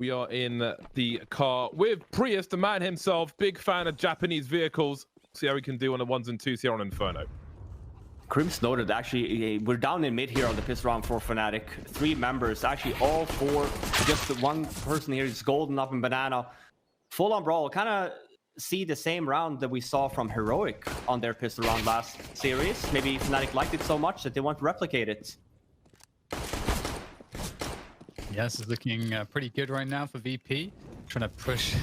We are in the car with Prius, the man himself, big fan of Japanese vehicles. See how we can do on the 1s and 2s here on Inferno. Crims noted, actually, we're down in mid here on the piss round for Fnatic. 3 members, actually all 4, just the one person here is golden up in banana. Full on brawl, kind of see the same round that we saw from Heroic on their pistol round last series. Maybe Fnatic liked it so much that they want to replicate it. Yes, it's looking pretty good right now for VP. Trying to push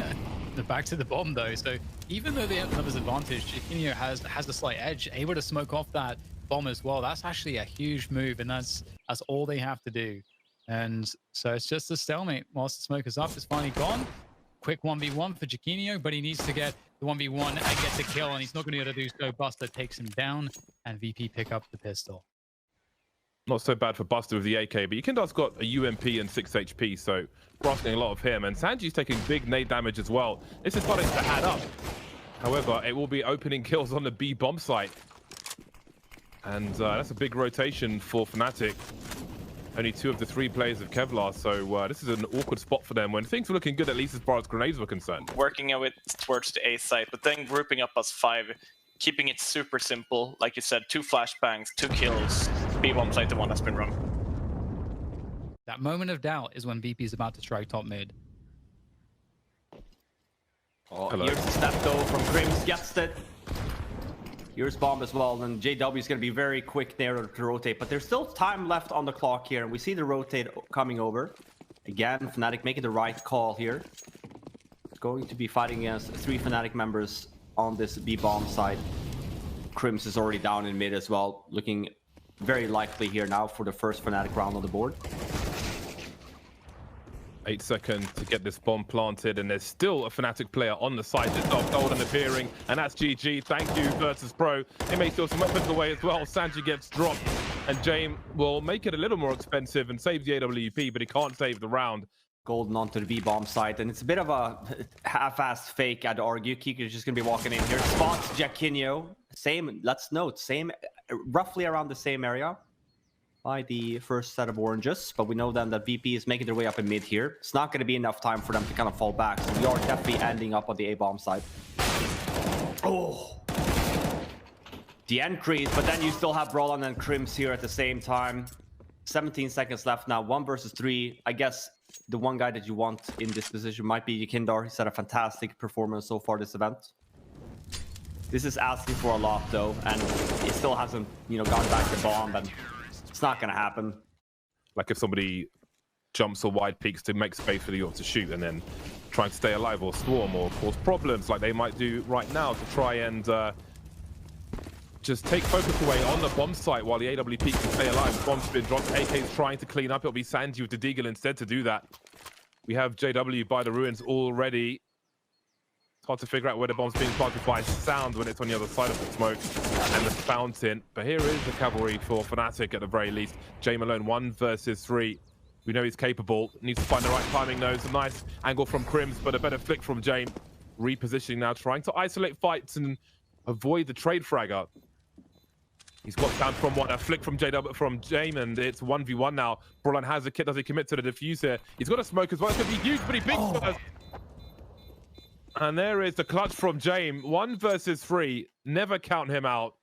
the back to the bomb though. So even though they have numbers advantage, Jikinho has a slight edge, able to smoke off that bomb as well. That's actually a huge move, and that's all they have to do. And so it's just a stalemate whilst the smoke is up. It's finally gone. Quick 1v1 for Jikinho, but he needs to get the 1v1 and get the kill, and he's not going to be able to do so. Buster takes him down, and VP pick up the pistol. Not so bad for Buster with the AK, but Yukindar's got a UMP and 6 HP, so we're asking a lot of him. And Sanji's taking big nade damage as well. This is starting to add up. However, it will be opening kills on the B bomb site. And that's a big rotation for Fnatic. Only 2 of the 3 players of Kevlar, so this is an awkward spot for them when things were looking good, at least as far as grenades were concerned. Working it towards the A site, but then grouping up as 5, keeping it super simple. Like you said, 2 flashbangs, 2 kills. B bomb site, the one that's been run. That moment of doubt is when VP is about to strike top mid. Oh, here's the step though from Crims, gets it. Here's bomb as well, and JW is going to be very quick there to rotate, but there's still time left on the clock here, and we see the rotate coming over. Again, Fnatic making the right call here. It's going to be fighting against 3 Fnatic members on this B bomb side. Crims is already down in mid as well, looking very likely here now for the first Fnatic round on the board. 8 seconds to get this bomb planted, and there's still a Fnatic player on the side. Just off golden appearing, and that's GG. Thank you, Versus Pro. They may steal some weapons away as well. Sanji gets dropped, and James will make it a little more expensive and save the AWP, but he can't save the round. Golden onto the B bomb site, and it's a bit of a half-assed fake, I'd argue. Kiko is just going to be walking in here. Spots Jikinho. Same, let's note, same, roughly around the same area by the first set of oranges, but we know then that VP is making their way up in mid here. It's not going to be enough time for them to kind of fall back, so we are definitely ending up on the A bomb side. Oh, the increase, but then you still have Roland and Crims here at the same time. 17 seconds left now, 1 versus 3. I guess the one guy that you want in this position might be Yukindar. He's had a fantastic performance so far this event. This is asking for a lot though, and he still hasn't, gone back to bomb, and it's not going to happen. Like if somebody jumps or wide peaks to make space for the York to shoot and then trying to stay alive or storm or cause problems like they might do right now to try and just take focus away on the bomb site while the AWP can stay alive. The bomb's been dropped. AK's trying to clean up. It'll be Sanji with the Deagle instead to do that. We have JW by the ruins already. It's hard to figure out where the bomb's being planted by sound when it's on the other side of the smoke and the fountain. But here is the cavalry for Fnatic at the very least. Jay Malone, 1 versus 3. We know he's capable. Needs to find the right timing though. It's a nice angle from Crims, but a better flick from Jame. Repositioning now, trying to isolate fights and avoid the trade fragger. He's got down from a flick from Jame, and it's 1v1 now. Brolan has a kit. Does he commit to the defuse here? He's got a smoke as well. It's going to be huge, but he picks first. And there is the clutch from Jame. 1 versus 3. Never count him out.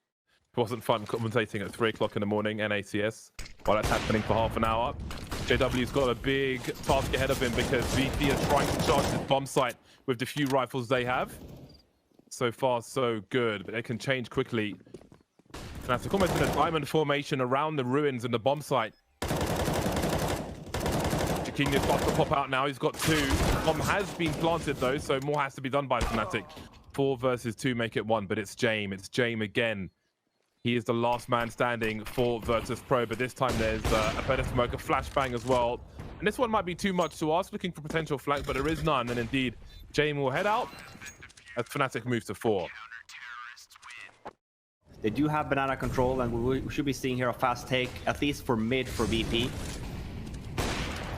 It wasn't fun commentating at 3 o'clock in the morning, NACS, while that's happening for half an hour. JW's got a big task ahead of him because VP are trying to charge this bomb site with the few rifles they have. So far, so good, but they can change quickly. Fnatic almost in a diamond formation around the ruins and the bomb site. Jikinho's about to pop out now. He's got 2. Bomb has been planted though, so more has to be done by Fnatic. 4 versus 2 make it 1, but it's Jame. It's Jame again. He is the last man standing for Virtus Pro, but this time there's a better smoke, a flashbang as well. And this one might be too much to ask, looking for potential flank, but there is none. And indeed, Jame will head out as Fnatic moves to 4. They do have banana control, and we should be seeing here a fast take, at least for mid for VP.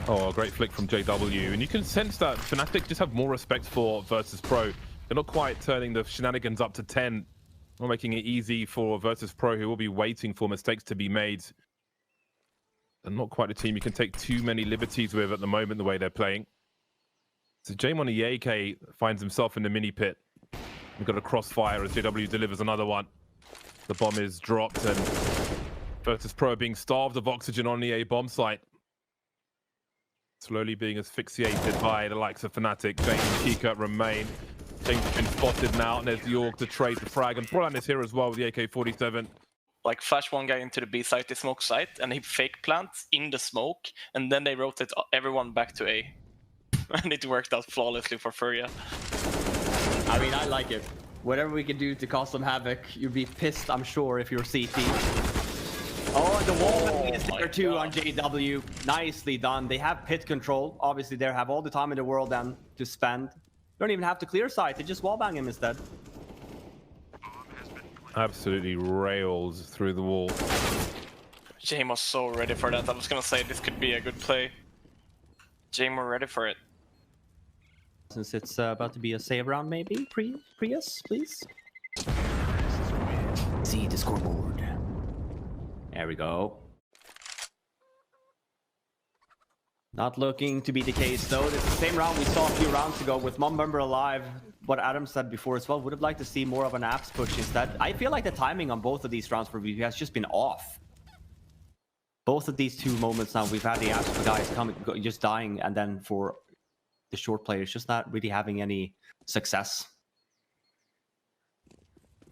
Oh, a great flick from JW. And you can sense that Fnatic just have more respect for Virtus Pro. They're not quite turning the shenanigans up to 10. Not making it easy for Virtus Pro, who will be waiting for mistakes to be made. And not quite a team you can take too many liberties with at the moment, the way they're playing. So Jame on the AK finds himself in the mini pit. We've got a crossfire as JW delivers another one. The bomb is dropped and Virtus.pro being starved of oxygen on the A bomb site. Slowly being asphyxiated by the likes of Fnatic. James and Kika remain. James has been spotted now, and there's York to trade the frag. And Brolan is here as well with the AK-47. Like flash one guy into the B site, the smoke site, and he fake plants in the smoke, and then they rotate everyone back to A. And it worked out flawlessly for FURIA. I mean, I like it. Whatever we can do to cause some havoc, you'd be pissed, I'm sure, if you're CT. Oh, and the wall is there too on JW. Nicely done. They have pit control. Obviously, they have all the time in the world then to spend. Don't even have to clear site. They just wallbang him instead. Absolutely rails through the wall. Jame was so ready for that. I was gonna say this could be a good play. Jame were ready for it. Since it's about to be a save round, maybe? Prius, please? See the scoreboard. There we go. Not looking to be the case, though. It's the same round we saw a few rounds ago with Member alive. What Adam said before as well. Would have liked to see more of an apps push instead. I feel like the timing on both of these rounds for VP has just been off. Both of these two moments now, we've had the apps for guys coming, just dying, and then for the short players just not really having any success.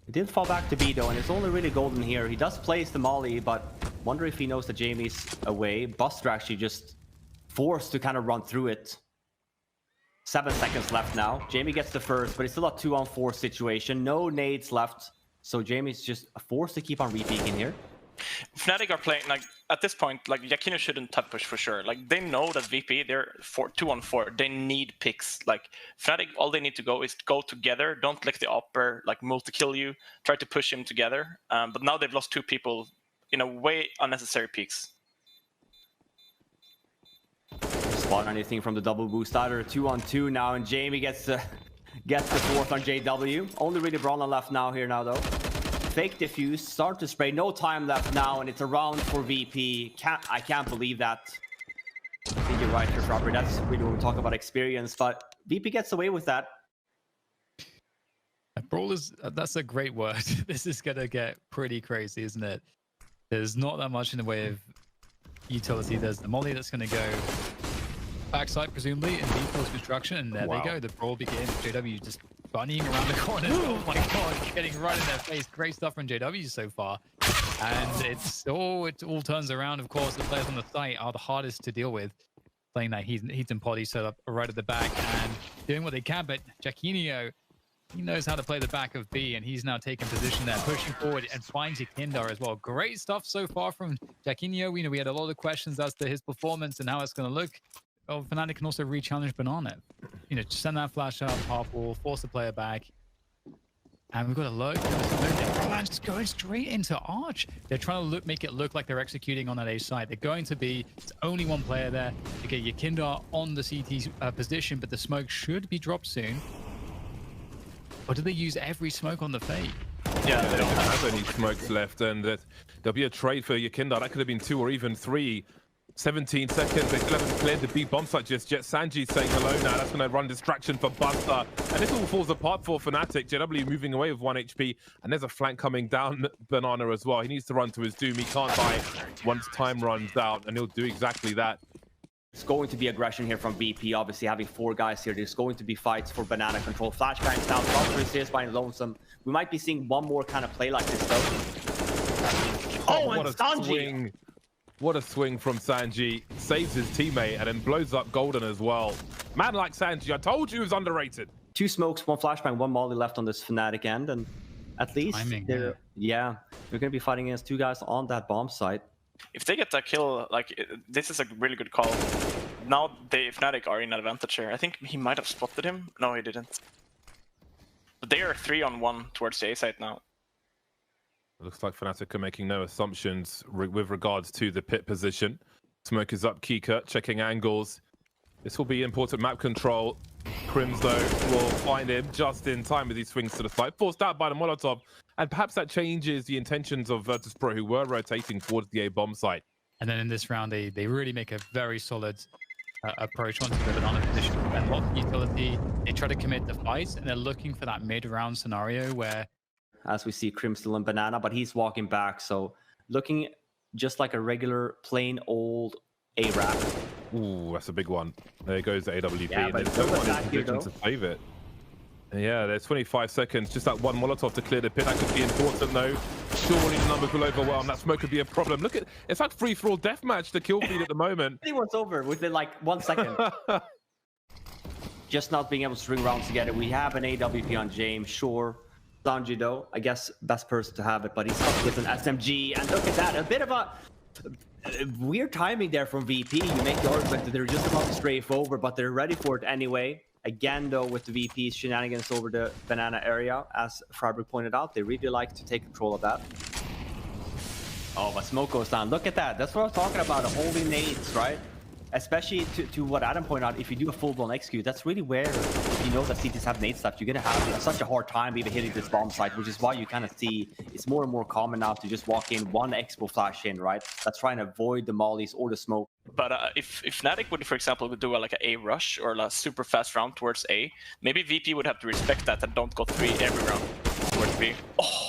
He did fall back to B though, and it's only really golden here. He does place the molly, but wonder if he knows that Jamie's away. Buster actually just forced to kind of run through it. 7 seconds left now. Jamie gets the first, but it's still a 2-on-4 situation. No nades left, so Jamie's just forced to keep on repeaking here. Fnatic are playing, like, at this point, like, Yakino shouldn't top push for sure. Like, they know that VP, they're 2-on-4. They need picks. Like, Fnatic, all they need to go is go together. Don't let the upper, like, multi-kill you. Try to push him together. But now they've lost 2 people in a way unnecessary peaks. Spot anything from the double boost either. 2-on-2 now, and Jamie gets the fourth on JW. Only really Brawler left now though. Fake defuse, start to spray, no time left now, and it's a round for VP. I can't believe that. I think you're right here, Robert. That's really when we talk about experience, but VP gets away with that. Brawlers, that's a great word. This is gonna get pretty crazy, isn't it? There's not that much in the way of utility. There's the molly that's gonna go backside, presumably, in default construction, and there they go. The brawl begins. JW just bunnying around the corner. Oh my god, getting right in their face. Great stuff from JW so far. And it all turns around. Of course, the players on the site are the hardest to deal with. Playing that heat and potty set up right at the back and doing what they can. But Jaquinho, he knows how to play the back of B, and he's now taking position there, pushing forward and finds Yakindar as well. Great stuff so far from Jaquinho. We had a lot of questions as to his performance and how it's going to look. Well, Fnatic can also re-challenge Banana. Just send that flash up, half wall, force the player back. And we've got a low. Clan's just going straight into Arch. They're trying to make it look like they're executing on that A side. They're going to be, it's only one player there to get Yakindar on the CT position, but the smoke should be dropped soon. Or do they use every smoke on the fade? Yeah, they don't have any smokes left, and there'll be a trade for Yakindar. That could have been 2 or even 3. 17 seconds, they still haven't cleared the B bomb site just yet. Sanji saying hello now. That's going to run distraction for Buster. And this all falls apart for Fnatic. JW moving away with 1 HP. And there's a flank coming down Banana as well. He needs to run to his doom. He can't die once time runs out. And he'll do exactly that. It's going to be aggression here from VP. Obviously, having 4 guys here, there's going to be fights for Banana control. Flashbangs down. Buster is by lonesome. We might be seeing one more kind of play like this, though. Oh, and Sanji! What a swing from Sanji. Saves his teammate and then blows up Golden as well. Man like Sanji, I told you he was underrated. 2 smokes, 1 flashbang, 1 molly left on this Fnatic end. And at least, they're going to be fighting against 2 guys on that bomb site. If they get that kill, like, this is a really good call. Now Fnatic are in advantage here. I think he might have spotted him. No, he didn't. But they are 3-on-1 towards the A side now. It looks like Fnatic are making no assumptions with regards to the pit position. Smoke is up, Kika checking angles. This will be important map control. Crims, though, will find him just in time as he swings to the side. Forced out by the Molotov. And perhaps that changes the intentions of Virtus.pro, who were rotating towards the A bomb site. And then in this round, they really make a very solid approach onto the banana position. And lots of utility. They try to commit the fights, and they're looking for that mid-round scenario where, as we see Crim still in banana, but he's walking back. So looking just like a regular plain old A-Rap. Ooh, that's a big one. There goes the AWP. Yeah, and but there's no look one at in that here, position though. to save it. Yeah, there's 25 seconds. Just that one Molotov to clear the pit. That could be important, though. Surely the numbers will overwhelm. That smoke could be a problem. Look at it's like free-for-all deathmatch, the kill feed at the moment. It was over within like 1 second. Just not being able to string rounds together. We have an AWP on James, sure. Sanji, though, I guess best person to have it, but he's stuck with an SMG. And look at that, a bit of a weird timing there from VP. You make the argument that they're just about to strafe over, but they're ready for it anyway. Again, though, with the VP's shenanigans over the banana area, as Fabric pointed out, they really like to take control of that. Oh, but smoke goes down. Look at that. That's what I was talking about, holding nades, right? Especially to what Adam pointed out, if you do a full-blown execute, that's really where, you know that CTs have nade stuff, you're going to have such a hard time even hitting this bomb site, which is why you kind of see it's more and more common now to just walk in, one expo flash in, right? That's trying to avoid the mollies or the smoke. But if Fnatic would, for example, would do like a rush or a super fast round towards A, maybe VP would have to respect that and don't go 3 every round towards B.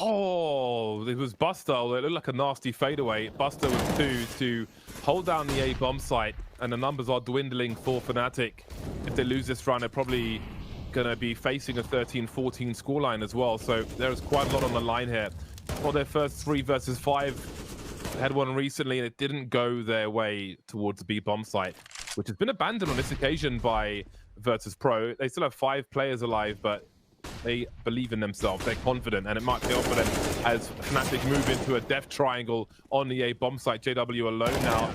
Oh, it was Buster. It looked like a nasty fadeaway. Buster with 2 to hold down the A bomb site, and the numbers are dwindling for Fnatic. If they lose this round, they're probably going to be facing a 13-14 scoreline as well. So there's quite a lot on the line here. For their first 3 versus 5, they had one recently, and it didn't go their way towards the B bomb site, which has been abandoned on this occasion by Virtus Pro. They still have 5 players alive, but they believe in themselves. They're confident, and it might pay off for them as Fnatic move into a death triangle on the A bomb site. JW alone now.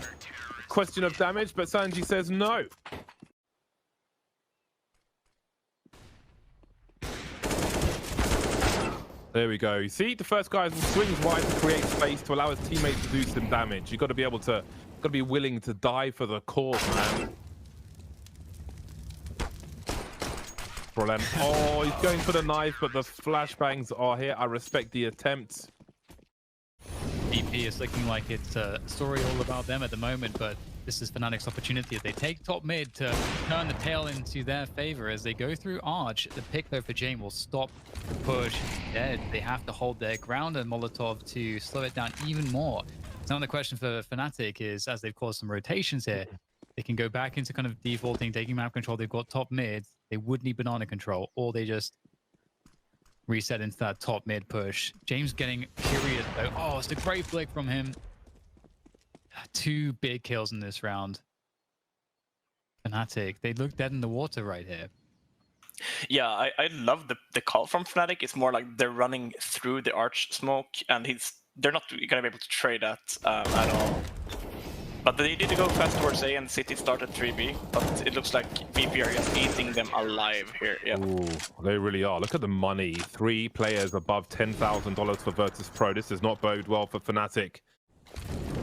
Question of damage, but Sanji says no. There we go. You see, the first guy swings wide to create space to allow his teammates to do some damage. You've got to be able to, got to be willing to die for the cause, man. Brilliant. Oh, he's going for the knife, but the flashbangs are here. I respect the attempt. VP is looking like it's a story all about them at the moment, but this is Fnatic's opportunity. If they take top mid to turn the tail into their favor as they go through Arch, the pick though for Jane will stop the push instead. They have to hold their ground and Molotov to slow it down even more. Now the question for Fnatic is, as they've caused some rotations here, they can go back into kind of defaulting, taking map control. They've got top mid. They would need banana control, or they just reset into that top mid push. James getting curious though. Oh, it's a great flick from him. 2 big kills in this round. Fnatic, they look dead in the water right here. Yeah, I love the call from Fnatic. It's more like they're running through the arch smoke, and they're not going to be able to trade that at all. But they did go fast towards A, and City started 3B, but it looks like VP are just eating them alive here. Yeah. Ooh, they really are. Look at the money. 3 players above $10,000 for Virtus Pro. This does not bode well for Fnatic.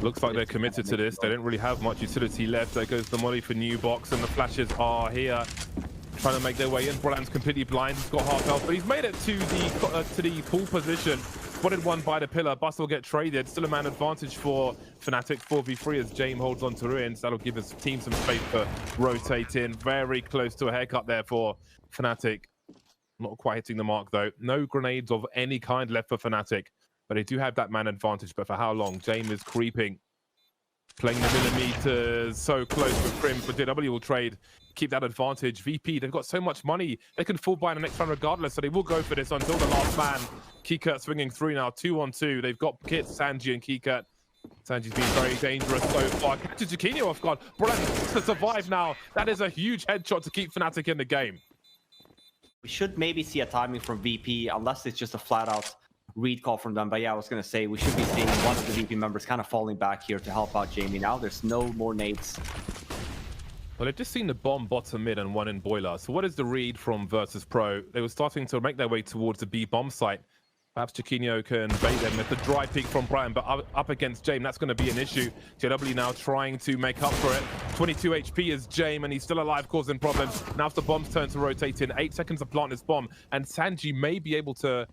Looks like they're committed to this. They don't really have much utility left. There goes the money for new box, and the flashes are here, trying to make their way in. Brolan's completely blind. He's got half health, but he's made it to the pool position. Spotted one by the pillar. Bus will get traded. Still a man advantage for Fnatic. 4v3 as James holds on to Ruins. That'll give his team some space to rotate in. Very close to a haircut there for Fnatic. Not quite hitting the mark though. No grenades of any kind left for Fnatic. But they do have that man advantage, but for how long? James is creeping, playing the millimeters so close with Prim, but JW will trade, keep that advantage. VP, they've got so much money, they can fall by in the next round regardless, so they will go for this until the last man. Keykert swinging through now, 2-on-2. They've got kits, Sanji and Keykert. Sanji's been very dangerous so far. Catches Jaquinho off guard. Brilliant to survive now. That is a huge headshot to keep Fnatic in the game. We should maybe see a timing from VP, unless it's just a flat-out read call from them. But yeah, I was going to say we should be seeing one of the VP members kind of falling back here to help out Jamie now. There's no more nades. Well, they've just seen the bomb bottom mid and one in boiler. So what is the read from Virtus Pro? They were starting to make their way towards the B bomb site. Perhaps Jaquinho can bait them with the dry peek from Brian, but up against James, that's going to be an issue. JW now trying to make up for it. 22 HP is James, and he's still alive, causing problems. Now it's the bomb's turn to rotate in. 8 seconds to plant this bomb, and Sanji may be able to...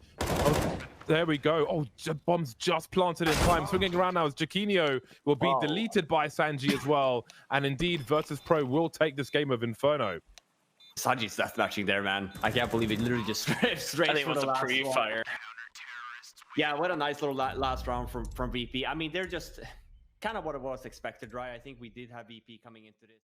There we go. Oh, bomb's just planted in time. Swinging around now as Jaquinho will be deleted by Sanji as well. And indeed, Virtus Pro will take this game of Inferno. Sanji's deathmatching there, man. I can't believe it literally just straight I think it for was the a last pre-fire. Yeah, what a nice little last round from VP. I mean, they're just kind of what it was expected, right? I think we did have VP coming into this.